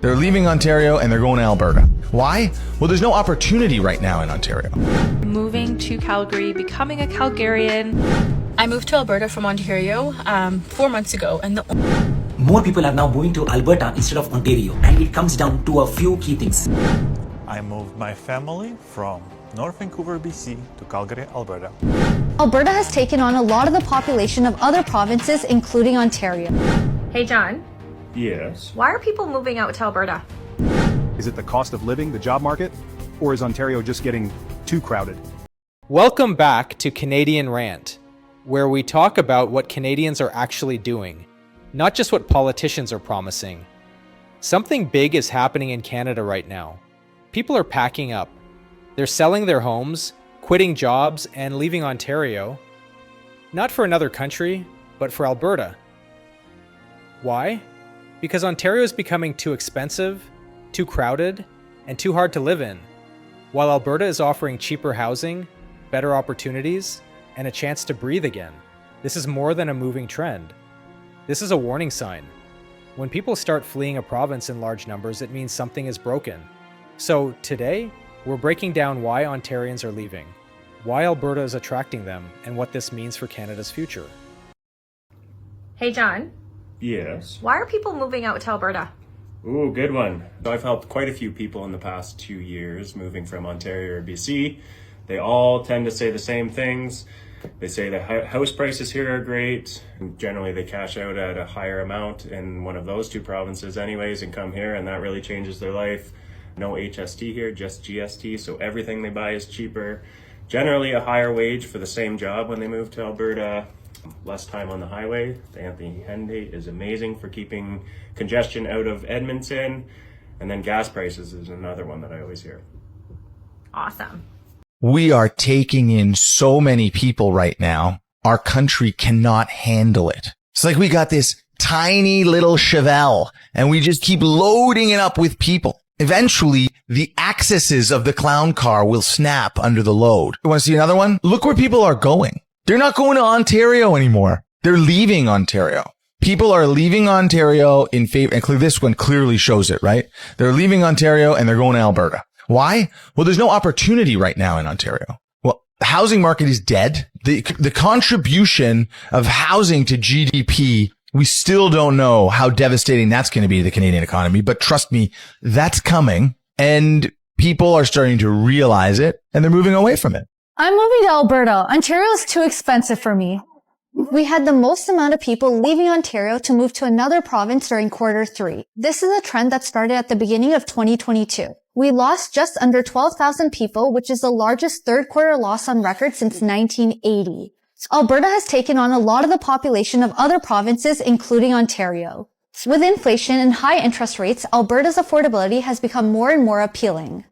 They're leaving Ontario and they're going to Alberta. Why? Well, there's no opportunity right now in Ontario. Moving to Calgary, becoming a Calgarian. I moved to Alberta from Ontario 4 months ago, and more people are now moving to Alberta instead of Ontario, and it comes down to a few key things. I moved my family from North Vancouver, BC to Calgary, Alberta. Alberta has taken on a lot of the population of other provinces, including Ontario. Hey, John. Yes. Why are people moving out to Alberta? Is it the cost of living, the job market, or is Ontario just getting too crowded? Welcome back to Canadian Rant, where we talk about what Canadians are actually doing, not just what politicians are promising. Something big is happening in Canada right now. People are packing up. They're selling their homes, quitting jobs, and leaving Ontario, not for another country, but for Alberta. Why? Because Ontario is becoming too expensive, too crowded, and too hard to live in, while Alberta is offering cheaper housing, better opportunities, and a chance to breathe again. This is more than a moving trend. This is a warning sign. When people start fleeing a province in large numbers, it means something is broken. So today, we're breaking down why Ontarians are leaving, why Alberta is attracting them, and what this means for Canada's future. Hey, John. Yes. Why are people moving out to Alberta? Ooh, good one. I've helped quite a few people in the past 2 years moving from Ontario or BC. They all tend to say the same things. They say the house prices here are great. Generally, they cash out at a higher amount in one of those two provinces anyways and come here, and that really changes their life. No HST here, just GST, so everything they buy is cheaper. Generally a higher wage for the same job when they move to Alberta. Less time on the highway. The Anthony Henday is amazing for keeping congestion out of Edmonton. And then gas prices is another one that I always hear. Awesome. We are taking in so many people right now. Our country cannot handle it. It's like we got this tiny little Chevelle and we just keep loading it up with people. Eventually, the axes of the clown car will snap under the load. You want to see another one? Look where people are going. They're not going to Ontario anymore. They're leaving Ontario. People are leaving Ontario in favor, and this one clearly shows it, right? They're leaving Ontario and they're going to Alberta. Why? Well, there's no opportunity right now in Ontario. Well, the housing market is dead. The contribution of housing to GDP, we still don't know how devastating that's going to be to the Canadian economy, but trust me, that's coming, and people are starting to realize it and they're moving away from it. I'm moving to Alberta. Ontario is too expensive for me. We had the most amount of people leaving Ontario to move to another province during Q3. This is a trend that started at the beginning of 2022. We lost just under 12,000 people, which is the largest third quarter loss on record since 1980. Alberta has taken on a lot of the population of other provinces, including Ontario. With inflation and high interest rates, Alberta's affordability has become more and more appealing.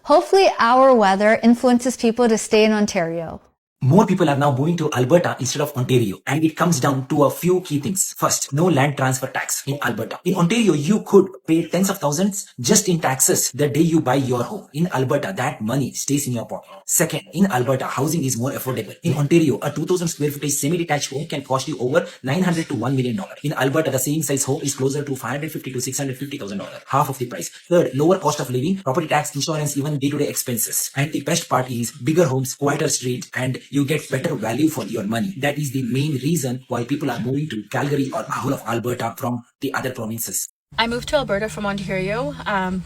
Hopefully our weather influences people to stay in Ontario. More people are now moving to Alberta instead of Ontario, and it comes down to a few key things. First, no land transfer tax in Alberta. In Ontario, you could pay tens of thousands just in taxes the day you buy your home. In Alberta, that money stays in your pocket. Second, in Alberta, housing is more affordable. In Ontario, a 2,000 square footage semi-detached home can cost you over $900 to $1 million. In Alberta, the same size home is closer to $550,000 to $650,000, half of the price. Third, lower cost of living, property tax, insurance, even day-to-day expenses. And the best part is bigger homes, quieter street, and you get better value for your money. That is the main reason why people are moving to Calgary or whole of Alberta from the other provinces. I moved to Alberta from Ontario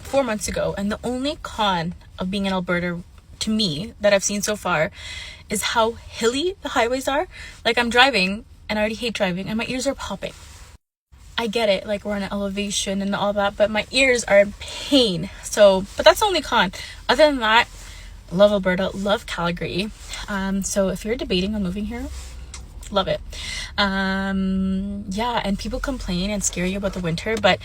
4 months ago, and the only con of being in Alberta to me that I've seen so far is how hilly the highways are. Like, I'm driving and I already hate driving and my ears are popping. I get it, like we're on an elevation and all that, but my ears are in pain. But that's the only con. Other than that, love Alberta, love Calgary. So if you're debating on moving here, love it. Yeah, and people complain and scare you about the winter, but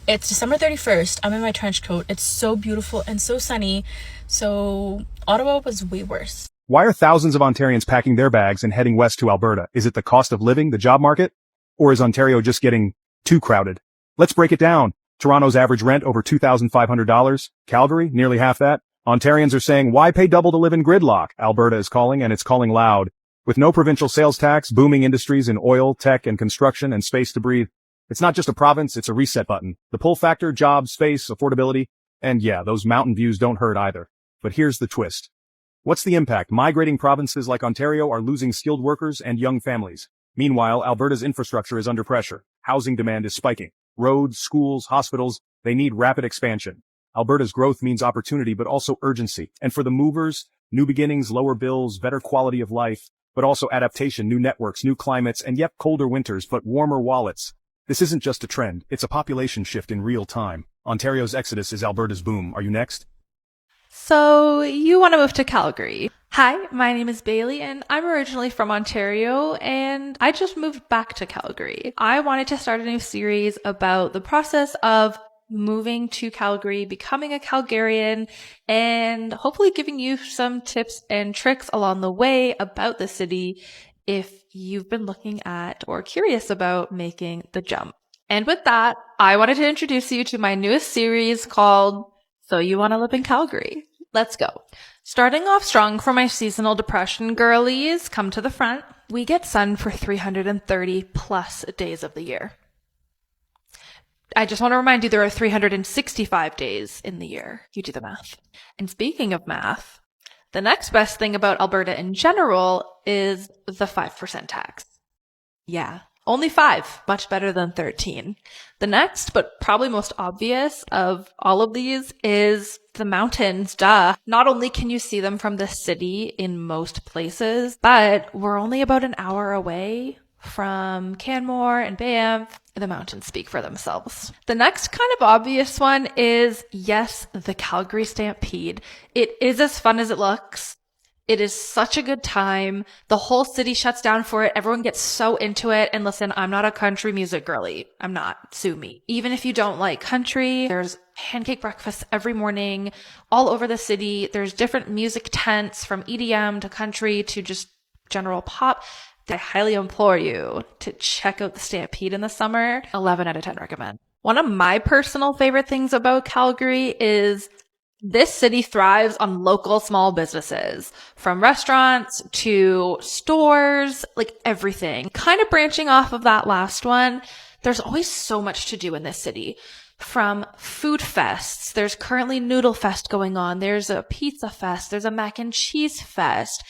it's December 31st. I'm in my trench coat. It's so beautiful and so sunny. So Ottawa was way worse. Why are thousands of Ontarians packing their bags and heading west to Alberta? Is it the cost of living, the job market, or is Ontario just getting too crowded? Let's break it down. Toronto's average rent over $2,500. Calgary, nearly half that. Ontarians are saying, why pay double to live in gridlock? Alberta is calling, and it's calling loud. With no provincial sales tax, booming industries in oil, tech, and construction, and space to breathe, It's not just a province, it's a reset button. The pull factor, jobs, space, affordability, and yeah, those mountain views don't hurt either. But here's the twist. What's the impact? Migrating provinces like Ontario are losing skilled workers and young families. Meanwhile, Alberta's infrastructure is under pressure. Housing demand is spiking. Roads, schools, hospitals, they need rapid expansion. Alberta's growth means opportunity, but also urgency. And for the movers, new beginnings, lower bills, better quality of life, but also adaptation, new networks, new climates, and yep, colder winters, but warmer wallets. This isn't just a trend, it's a population shift in real time. Ontario's exodus is Alberta's boom. Are you next? So, you want to move to Calgary. Hi, my name is Bailey and I'm originally from Ontario and I just moved back to Calgary. I wanted to start a new series about the process of moving to Calgary, becoming a Calgarian, and hopefully giving you some tips and tricks along the way about the city if you've been looking at or curious about making the jump. And with that, I wanted to introduce you to my newest series called So You Want to Live in Calgary. Let's go. Starting off strong for my seasonal depression girlies, come to the front. We get sun for 330 plus days of the year. I just want to remind you there are 365 days in the year. You do the math. And speaking of math, the next best thing about Alberta in general is the 5% tax. Yeah, only 5, much better than 13. The next, but probably most obvious of all of these is the mountains, duh. Not only can you see them from the city in most places, but we're only about an hour away from Canmore and Banff. The mountains speak for themselves. The next kind of obvious one is, yes, the Calgary Stampede. It is as fun as it looks. It is such a good time. The whole city shuts down for it. Everyone gets so into it. And listen, I'm not a country music girly. I'm not. Sue me. Even if you don't like country, there's pancake breakfasts every morning all over the city. There's different music tents from EDM to country to just general pop. I highly implore you to check out the Stampede in the summer. 11 out of 10 recommend. One of my personal favorite things about Calgary is this city thrives on local small businesses, from restaurants to stores, like everything. Kind of branching off of that last one, there's always so much to do in this city. From food fests, there's currently Noodle Fest going on. There's a pizza fest. There's a mac and cheese fest.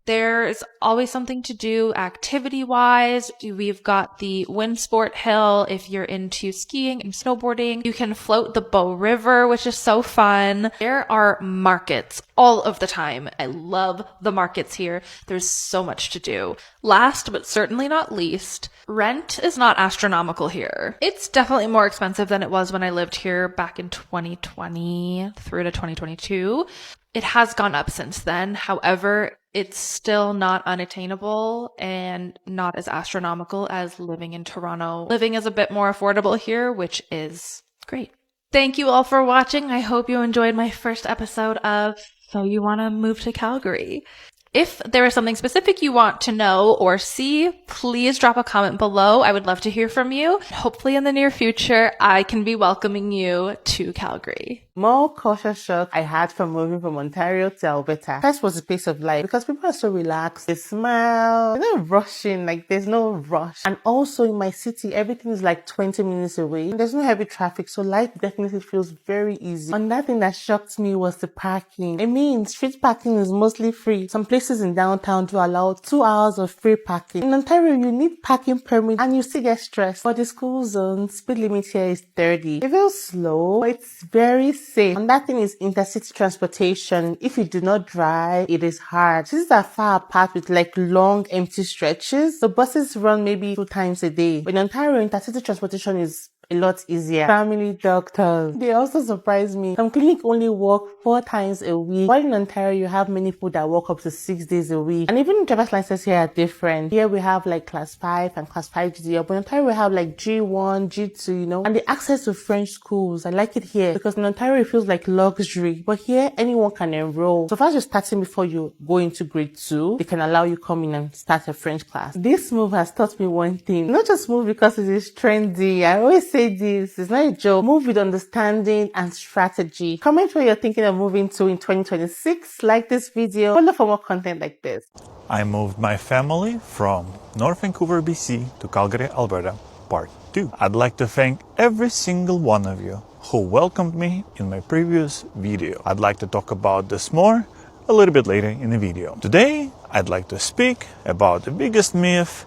There's always something to do activity-wise. We've got the Windsport Hill if you're into skiing and snowboarding. You can float the Bow River, which is so fun. There are markets all of the time. I love the markets here. There's so much to do. Last but certainly not least, rent is not astronomical here. It's definitely more expensive than it was when I lived here back in 2020 through to 2022. It has gone up since then. However, it's still not unattainable and not as astronomical as living in Toronto. Living is a bit more affordable here, which is great. Thank you all for watching. I hope you enjoyed my first episode of So You Want to Move to Calgary. If there is something specific you want to know or see, please drop a comment below. I would love to hear from you. Hopefully in the near future, I can be welcoming you to Calgary. More culture shock I had from moving from Ontario to Alberta. First was the pace of life, because people are so relaxed. They smile. They're not rushing, like there's no rush. And also in my city, everything is like 20 minutes away. There's no heavy traffic, so life definitely feels very easy. Another thing that shocked me was the parking. I mean, street parking is mostly free. Some places in downtown to allow 2 hours of free parking. In Ontario, you need parking permit and you still get stressed. For the school zone, speed limit here is 30. It feels slow, but it's very safe. And that thing is intercity transportation. If you do not drive, it is hard. Cities are far apart with like long empty stretches. The buses run maybe 2 times a day. But in Ontario, intercity transportation is a lot easier. Family doctors, they also surprise me. Some clinics only work 4 times a week, while in Ontario you have many people that work up to 6 days a week. And even driver's licenses here are different. Here we have like class 5 and class 5 GDL, but in Ontario we have like G1, G2, you know, and the access to French schools. I like it here because in Ontario it feels like luxury, but here anyone can enroll. So far as you're starting before you go into grade 2, they can allow you come in and start a French class. This move has taught me one thing: not just move because it is trendy. I always say this, it's not a joke. Move with understanding and strategy. Comment where you're thinking of moving to in 2026. Like this video. Follow for more content like this. I moved my family from North Vancouver, BC to Calgary, Alberta. Part 2. I'd like to thank every single one of you who welcomed me in my previous video. I'd like to talk about this more a little bit later in the video. Today, I'd like to speak about the biggest myth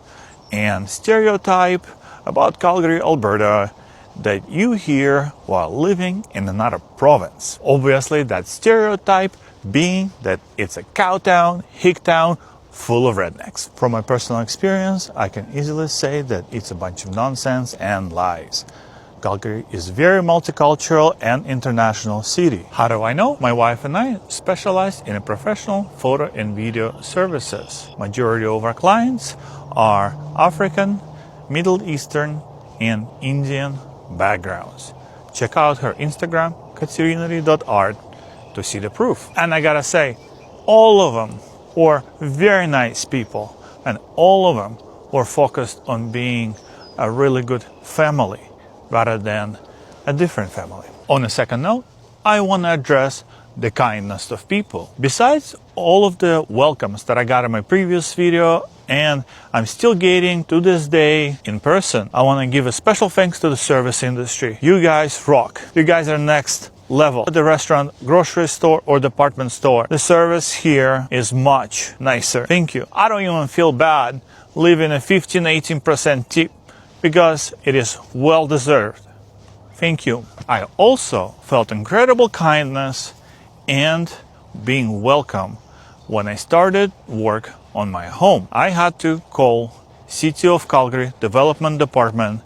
and stereotype about Calgary, Alberta that you hear while living in another province. Obviously, that stereotype being that it's a cow town, hick town, full of rednecks. From my personal experience, I can easily say that it's a bunch of nonsense and lies. Calgary is a very multicultural and international city. How do I know? My wife and I specialize in professional photo and video services. Majority of our clients are African, Middle Eastern, and Indian backgrounds. Check out her Instagram, katsirinari.art, to see the proof. And I gotta say, all of them were very nice people, and all of them were focused on being a really good family rather than a different family. On a second note, I want to address the kindness of people. Besides all of the welcomes that I got in my previous video, and I'm still getting to this day in person, I want to give a special thanks to the service industry. You guys rock. You guys are next level. At the restaurant, grocery store, or department store, the service here is much nicer. Thank you. I don't even feel bad leaving a 15-18% tip because it is well deserved. Thank you. I also felt incredible kindness and being welcome when I started work on my home. I had to call City of Calgary Development Department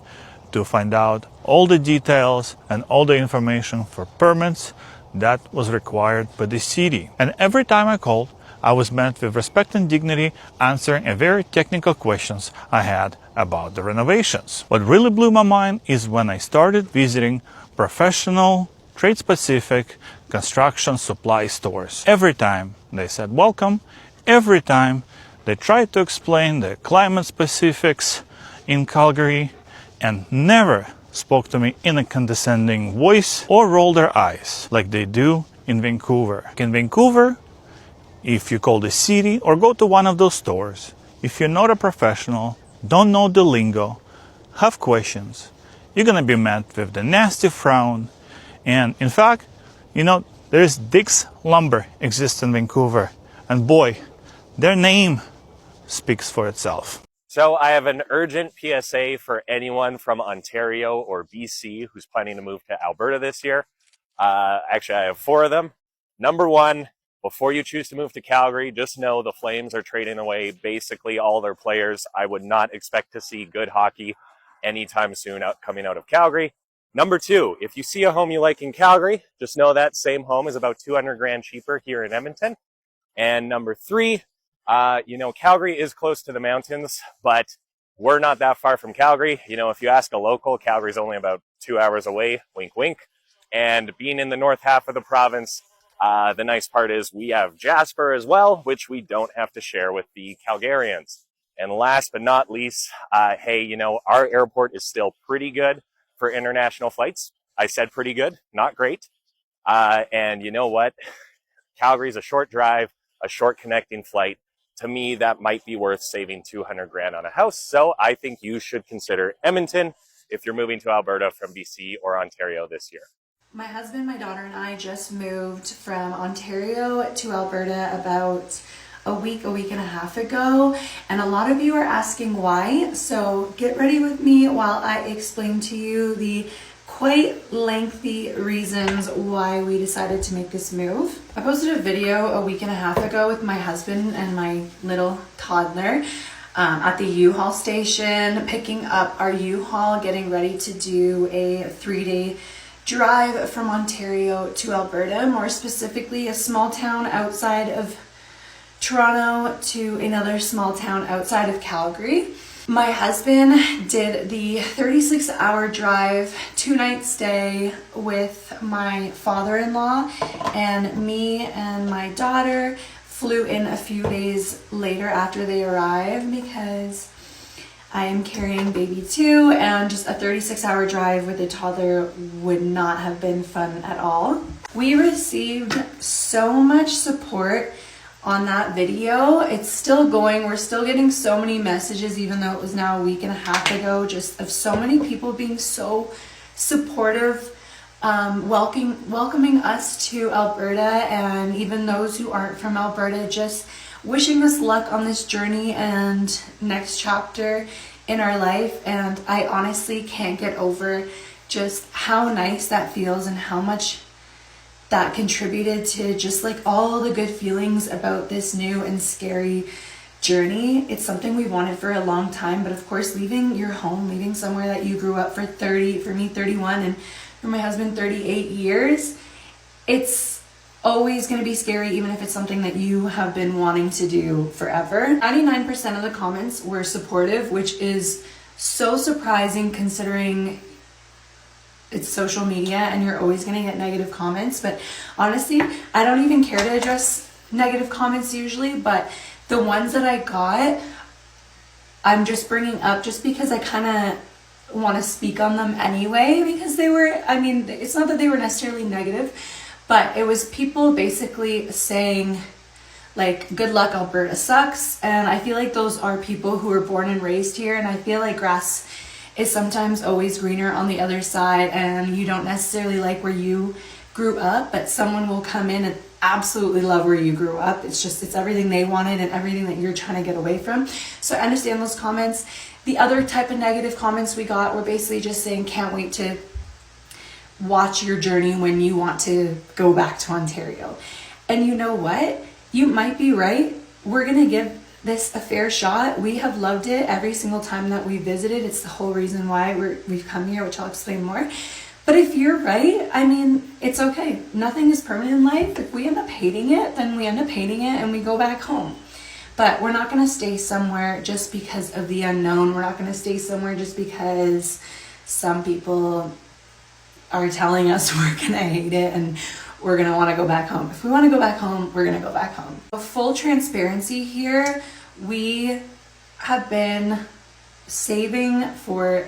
to find out all the details and all the information for permits that was required by the city. And every time I called, I was met with respect and dignity, answering a very technical questions I had about the renovations. What really blew my mind is when I started visiting professional, trade-specific construction supply stores. Every time they said welcome, every time they tried to explain the climate specifics in Calgary, and never spoke to me in a condescending voice or rolled their eyes like they do in Vancouver. In Vancouver, if you call the city or go to one of those stores, if you're not a professional, don't know the lingo, have questions, you're gonna be met with the nasty frown. And in fact, you know, there's Dick's Lumber exists in Vancouver, and boy, their name speaks for itself. So I have an urgent PSA for anyone from Ontario or BC who's planning to move to Alberta this year. Actually, I have 4 of them. Number 1, before you choose to move to Calgary, just know the Flames are trading away basically all their players. I would not expect to see good hockey anytime soon coming out of Calgary. Number 2, if you see a home you like in Calgary, just know that same home is about $200,000 cheaper here in Edmonton. And number 3, you know, Calgary is close to the mountains, but we're not that far from Calgary. You know, if you ask a local, Calgary's only about 2 hours away, wink, wink. And being in the north half of the province, the nice part is we have Jasper as well, which we don't have to share with the Calgarians. And last but not least, hey, you know, our airport is still pretty good for international flights. I said pretty good, not great. And you know what? Calgary's a short drive, a short connecting flight. To me, that might be worth saving $200,000 on a house. So I think you should consider Edmonton if you're moving to Alberta from BC or Ontario this year. My husband, my daughter, and I just moved from Ontario to Alberta about a week and a half ago, and a lot of you are asking why. So get ready with me while I explain to you the quite lengthy reasons why we decided to make this move. I posted a video a week and a half ago with my husband and my little toddler at the U-Haul station, picking up our U-Haul, getting ready to do a 3-day drive from Ontario to Alberta, more specifically a small town outside of Toronto to another small town outside of Calgary. My husband did the 36-hour drive, 2-night stay with my father-in-law, and me and my daughter flew in a few days later after they arrived because I am carrying baby too, and just a 36-hour drive with a toddler would not have been fun at all. We received so much support on that video. It's still going. We're still getting so many messages, even though it was now a week and a half ago, just of so many people being so supportive, welcoming us to Alberta, and even those who aren't from Alberta, just wishing us luck on this journey and next chapter in our life. And I honestly can't get over just how nice that feels and how much that contributed to just like all the good feelings about this new and scary journey. It's something we wanted for a long time, but of course, leaving your home, leaving somewhere that you grew up for 31, and for my husband 38 years, it's always going to be scary, even if it's something that you have been wanting to do forever. 99% of the comments were supportive, which is so surprising considering it's social media and you're always going to get negative comments. But honestly, I don't even care to address negative comments usually, but the ones that I got, I'm just bringing up just because I kind of want to speak on them anyway, because they were, I mean, it's not that they were necessarily negative, but it was people basically saying like, good luck, Alberta sucks. And I feel like those are people who were born and raised here, and I feel like grass is sometimes always greener on the other side, and you don't necessarily like where you grew up, but someone will come in and absolutely love where you grew up. It's everything they wanted and everything that you're trying to get away from. So I understand those comments. The other type of negative comments we got were basically just saying, can't wait to watch your journey when you want to go back to Ontario. And you know what? You might be right. We're going to give this a fair shot. We have loved it every single time that we visited. It's the whole reason why we've come here, which I'll explain more. But if you're right, I mean, it's okay. Nothing is permanent in life. If we end up hating it, then we end up hating it and we go back home. But we're not going to stay somewhere just because of the unknown. We're not going to stay somewhere just because some people are telling us we're going to hate it and we're going to want to go back home. If we want to go back home, we're going to go back home. Full transparency here, we have been saving for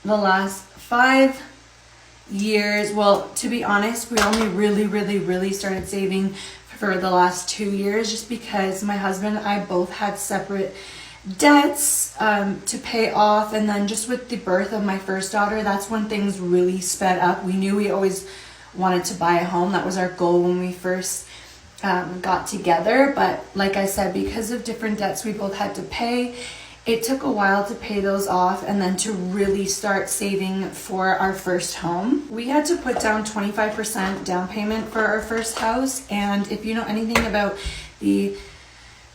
the last 5 years. Well, to be honest, we only really started saving for the last 2 years, just because my husband and I both had separate debts to pay off. And then just with the birth of my first daughter, that's when things really sped up. We knew we always wanted to buy a home. That was our goal when we first got together. But like I said, because of different debts we both had to pay, it took a while to pay those off and then to really start saving for our first home. We had to put down 25% down payment for our first house. And if you know anything about the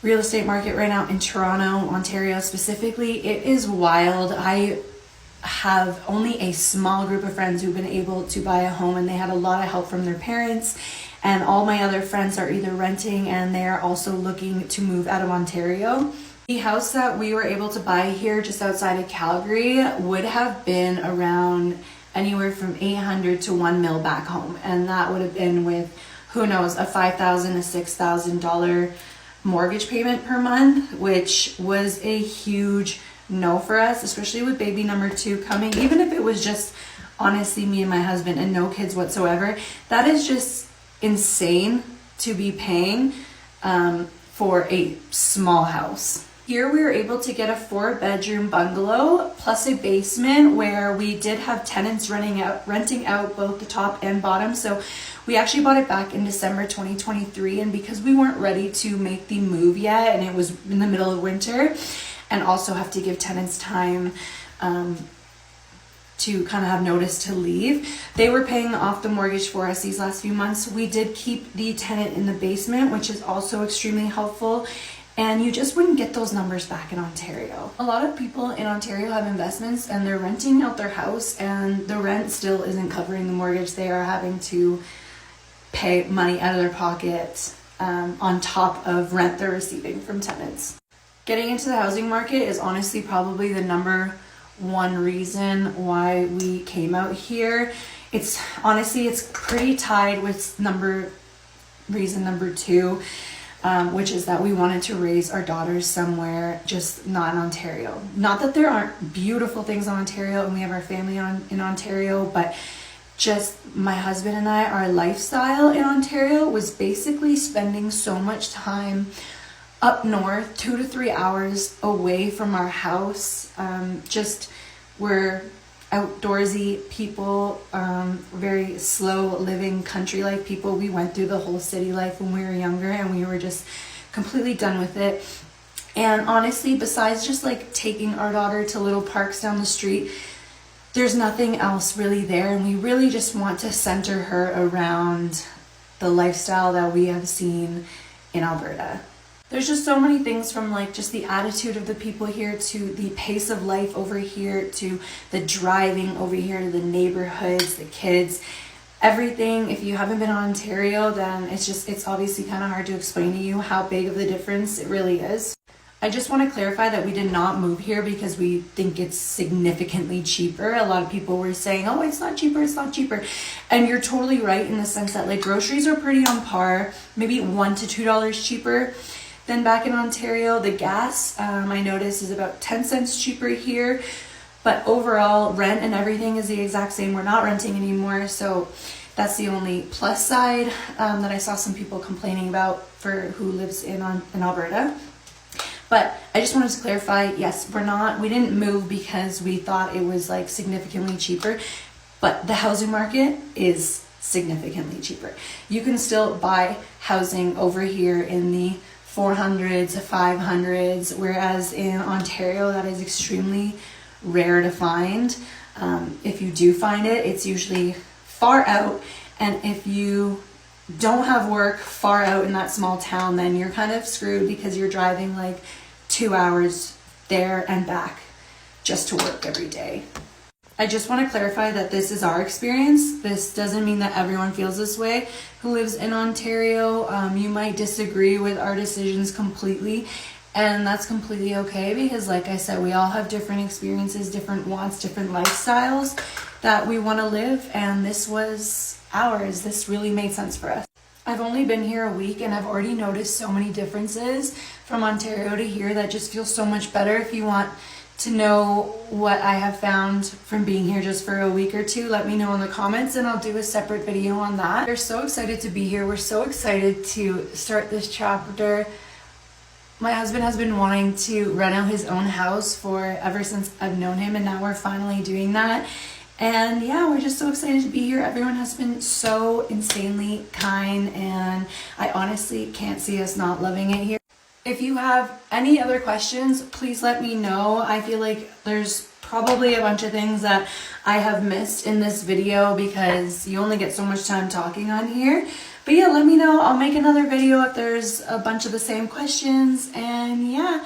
real estate market right now in Toronto, Ontario specifically, it is wild. I have only a small group of friends who've been able to buy a home, and they had a lot of help from their parents. And all my other friends are either renting and they're also looking to move out of Ontario. The house that we were able to buy here just outside of Calgary would have been around anywhere from $800 to $1 million back home. And that would have been with, who knows, a $5,000 to $6,000 mortgage payment per month, which was a huge no for us, especially with baby number 2 coming. Even if it was just honestly me and my husband and no kids whatsoever, that is just insane to be paying for a small house. Here we were able to get a 4-bedroom bungalow plus a basement where we did have tenants renting out both the top and bottom. So we actually bought it back in December 2023, and because we weren't ready to make the move yet and it was in the middle of winter, and also have to give tenants time to kind of have notice to leave, they were paying off the mortgage for us these last few months. We did keep the tenant in the basement, which is also extremely helpful. And you just wouldn't get those numbers back in Ontario. A lot of people in Ontario have investments and they're renting out their house and the rent still isn't covering the mortgage. They are having to pay money out of their pocket on top of rent they're receiving from tenants. Getting into the housing market is honestly probably the number one reason why we came out here. It's pretty tied with reason number 2. Which is that we wanted to raise our daughters somewhere, just not in Ontario. Not that there aren't beautiful things in Ontario and we have our family in Ontario, but just my husband and I, our lifestyle in Ontario was basically spending so much time up north, 2 to 3 hours away from our house. Just we're outdoorsy people, very slow living country life people. We went through the whole city life when we were younger, and we were just completely done with it. And honestly, besides just like taking our daughter to little parks down the street, there's nothing else really there. And we really just want to center her around the lifestyle that we have seen in Alberta. There's just so many things, from like just the attitude of the people here, to the pace of life over here, to the driving over here, to the neighborhoods, the kids, everything. If you haven't been in Ontario, then it's obviously kind of hard to explain to you how big of the difference it really is. I just want to clarify that we did not move here because we think it's significantly cheaper. A lot of people were saying, oh, it's not cheaper, it's not cheaper. And you're totally right in the sense that like groceries are pretty on par, maybe $1 to $2 cheaper than back in Ontario. The gas, I noticed, is about 10 cents cheaper here. But overall, rent and everything is the exact same. We're not renting anymore, so that's the only plus side that I saw some people complaining about for who lives in Alberta. But I just wanted to clarify, yes, we didn't move because we thought it was like significantly cheaper, but the housing market is significantly cheaper. You can still buy housing over here in the 400s, 500s, whereas in Ontario that is extremely rare to find. If you do find it, it's usually far out, and if you don't have work far out in that small town, then you're kind of screwed because you're driving like 2 hours there and back just to work every day. I just want to clarify that this is our experience. This doesn't mean that everyone feels this way who lives in Ontario. You might disagree with our decisions completely, and that's completely okay, because like I said, we all have different experiences, different wants, different lifestyles that we want to live, and this was ours. This really made sense for us. I've only been here a week and I've already noticed so many differences from Ontario to here that just feels so much better. If you want to know what I have found from being here just for a week or two, let me know in the comments and I'll do a separate video on that. We're so excited to be here. We're so excited to start this chapter. My husband has been wanting to rent out his own house ever since I've known him, and now we're finally doing that. And yeah, we're just so excited to be here. Everyone has been so insanely kind, and I honestly can't see us not loving it here. If you have any other questions, please let me know. I feel like there's probably a bunch of things that I have missed in this video because you only get so much time talking on here. But yeah, let me know. I'll make another video if there's a bunch of the same questions. And yeah,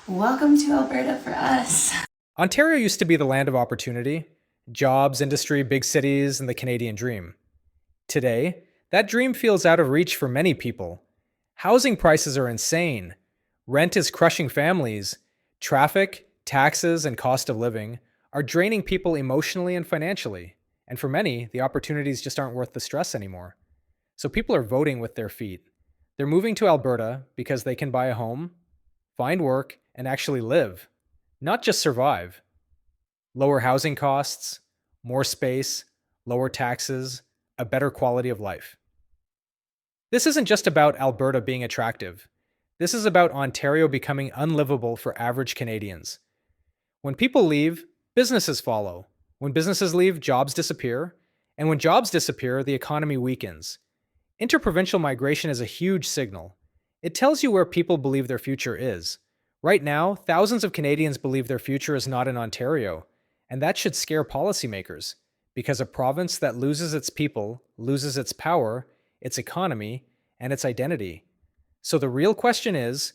welcome to Alberta for us. Ontario used to be the land of opportunity, jobs, industry, big cities, and the Canadian dream. Today, that dream feels out of reach for many people. Housing prices are insane. Rent is crushing families. Traffic, taxes, and cost of living are draining people emotionally and financially. And for many, the opportunities just aren't worth the stress anymore. So people are voting with their feet. They're moving to Alberta because they can buy a home, find work, and actually live, not just survive. Lower housing costs, more space, lower taxes, a better quality of life. This isn't just about Alberta being attractive. This is about Ontario becoming unlivable for average Canadians. When people leave, businesses follow. When businesses leave, jobs disappear. And when jobs disappear, the economy weakens. Interprovincial migration is a huge signal. It tells you where people believe their future is. Right now, thousands of Canadians believe their future is not in Ontario. And that should scare policymakers, because a province that loses its people loses its power, its economy, and its identity. So the real question is,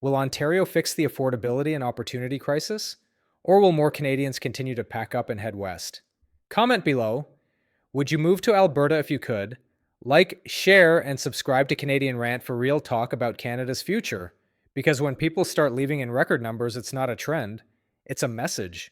will Ontario fix the affordability and opportunity crisis? Or will more Canadians continue to pack up and head west? Comment below. Would you move to Alberta if you could? Like, share, and subscribe to Canadian Rant for real talk about Canada's future. Because when people start leaving in record numbers, it's not a trend, it's a message.